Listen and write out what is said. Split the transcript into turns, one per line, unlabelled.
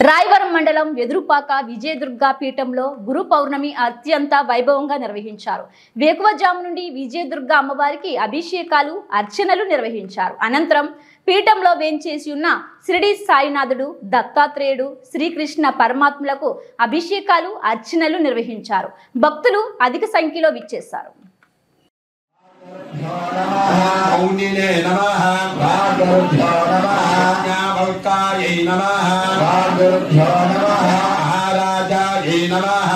రాయవరం మండలం వెదురుపాక విజయదుర్గ పీఠంలో గురు పౌర్ణమి అత్యంత వైభవంగా నిర్వహించారు. వేకువజాము నుండి విజయదుర్గ అమ్మవారికి అభిషేకాలు, అర్చనలు నిర్వహించారు. అనంతరం పీఠంలో వేంచేసి ఉన్న షిరిడి సాయినాథుడు, దత్తాత్రేయుడు, శ్రీకృష్ణ పరమాత్మలకు అభిషేకాలు, అర్చనలు నిర్వహించారు. భక్తులు అధిక సంఖ్యలో విచ్చేశారు.
మౌనినే నమః వాగ్గురుభ్యో నమః జ్ఞానవల్కాయై నమః వాగ్గురుభ్యో నమః మహారాజాయై నమః